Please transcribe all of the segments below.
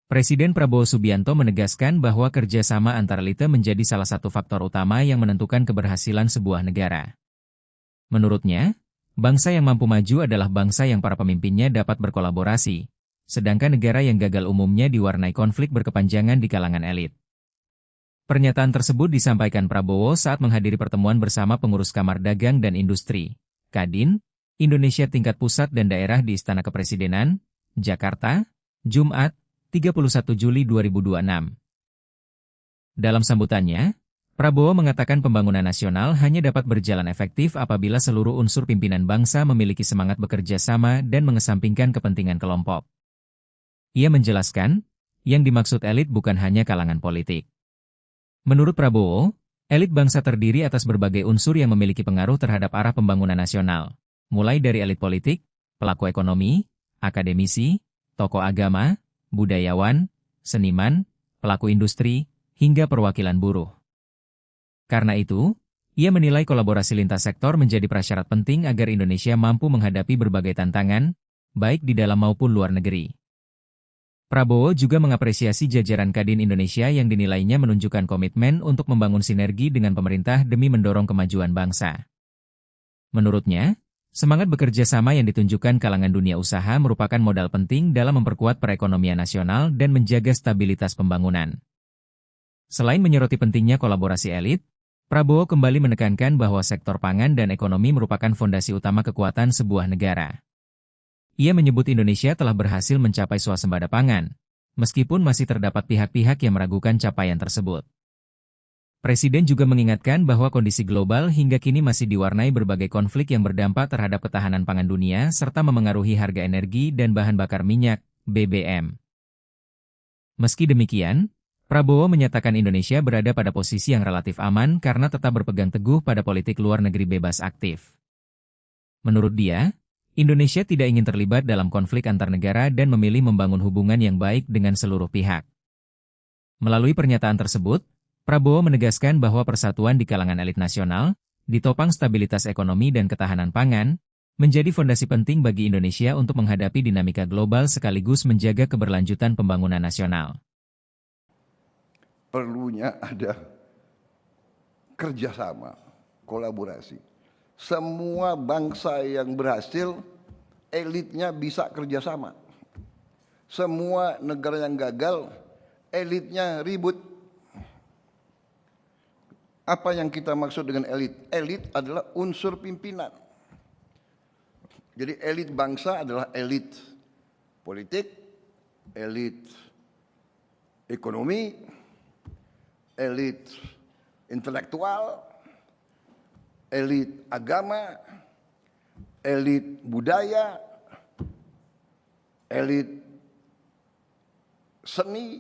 Presiden Prabowo Subianto menegaskan bahwa kerjasama antar elite menjadi salah satu faktor utama yang menentukan keberhasilan sebuah negara. Menurutnya, bangsa yang mampu maju adalah bangsa yang para pemimpinnya dapat berkolaborasi, sedangkan negara yang gagal umumnya diwarnai konflik berkepanjangan di kalangan elit. Pernyataan tersebut disampaikan Prabowo saat menghadiri pertemuan bersama pengurus Kamar Dagang dan Industri, Kadin, Indonesia tingkat pusat dan daerah di Istana Kepresidenan, Jakarta, Jumat, 31 Juli 2026. Dalam sambutannya, Prabowo mengatakan pembangunan nasional hanya dapat berjalan efektif apabila seluruh unsur pimpinan bangsa memiliki semangat bekerja sama dan mengesampingkan kepentingan kelompok. Ia menjelaskan, yang dimaksud elit bukan hanya kalangan politik. Menurut Prabowo, elit bangsa terdiri atas berbagai unsur yang memiliki pengaruh terhadap arah pembangunan nasional, mulai dari elit politik, pelaku ekonomi, akademisi, tokoh agama, budayawan, seniman, pelaku industri, hingga perwakilan buruh. Karena itu, ia menilai kolaborasi lintas sektor menjadi prasyarat penting agar Indonesia mampu menghadapi berbagai tantangan, baik di dalam maupun luar negeri. Prabowo juga mengapresiasi jajaran Kadin Indonesia yang dinilainya menunjukkan komitmen untuk membangun sinergi dengan pemerintah demi mendorong kemajuan bangsa. Menurutnya, semangat bekerja sama yang ditunjukkan kalangan dunia usaha merupakan modal penting dalam memperkuat perekonomian nasional dan menjaga stabilitas pembangunan. Selain menyoroti pentingnya kolaborasi elit, Prabowo kembali menekankan bahwa sektor pangan dan ekonomi merupakan fondasi utama kekuatan sebuah negara. Ia menyebut Indonesia telah berhasil mencapai swasembada pangan, meskipun masih terdapat pihak-pihak yang meragukan capaian tersebut. Presiden juga mengingatkan bahwa kondisi global hingga kini masih diwarnai berbagai konflik yang berdampak terhadap ketahanan pangan dunia serta memengaruhi harga energi dan bahan bakar minyak, BBM. Meski demikian, Prabowo menyatakan Indonesia berada pada posisi yang relatif aman karena tetap berpegang teguh pada politik luar negeri bebas aktif. Menurut dia, Indonesia tidak ingin terlibat dalam konflik antar negara dan memilih membangun hubungan yang baik dengan seluruh pihak. Melalui pernyataan tersebut, Prabowo menegaskan bahwa persatuan di kalangan elit nasional, ditopang stabilitas ekonomi dan ketahanan pangan, menjadi fondasi penting bagi Indonesia untuk menghadapi dinamika global sekaligus menjaga keberlanjutan pembangunan nasional. Perlunya ada kerjasama, kolaborasi. Semua bangsa yang berhasil, elitnya bisa kerjasama. Semua negara yang gagal, elitnya ribut. Apa yang kita maksud dengan elit? Elit adalah unsur pimpinan. Jadi elit bangsa adalah elit politik, elit ekonomi, elit intelektual, elit agama, elit budaya, elit seni,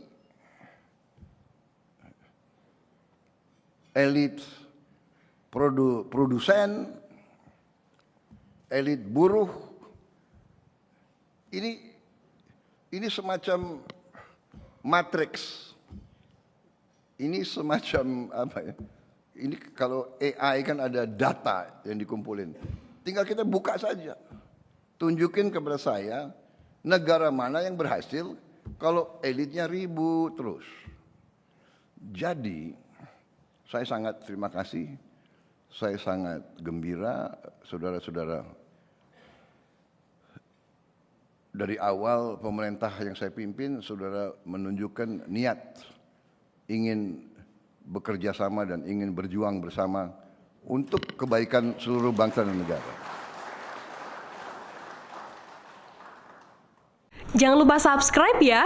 elit produsen, elit buruh. Ini semacam matriks. Ini semacam apa ya? Ini kalau AI kan ada data yang dikumpulin. Tinggal kita buka saja. Tunjukin kepada saya negara mana yang berhasil kalau elitnya ribut terus. Jadi saya sangat terima kasih, saya sangat gembira, saudara-saudara. Dari awal pemerintah yang saya pimpin, saudara menunjukkan niat ingin bekerja sama dan ingin berjuang bersama untuk kebaikan seluruh bangsa dan negara. Jangan lupa subscribe ya.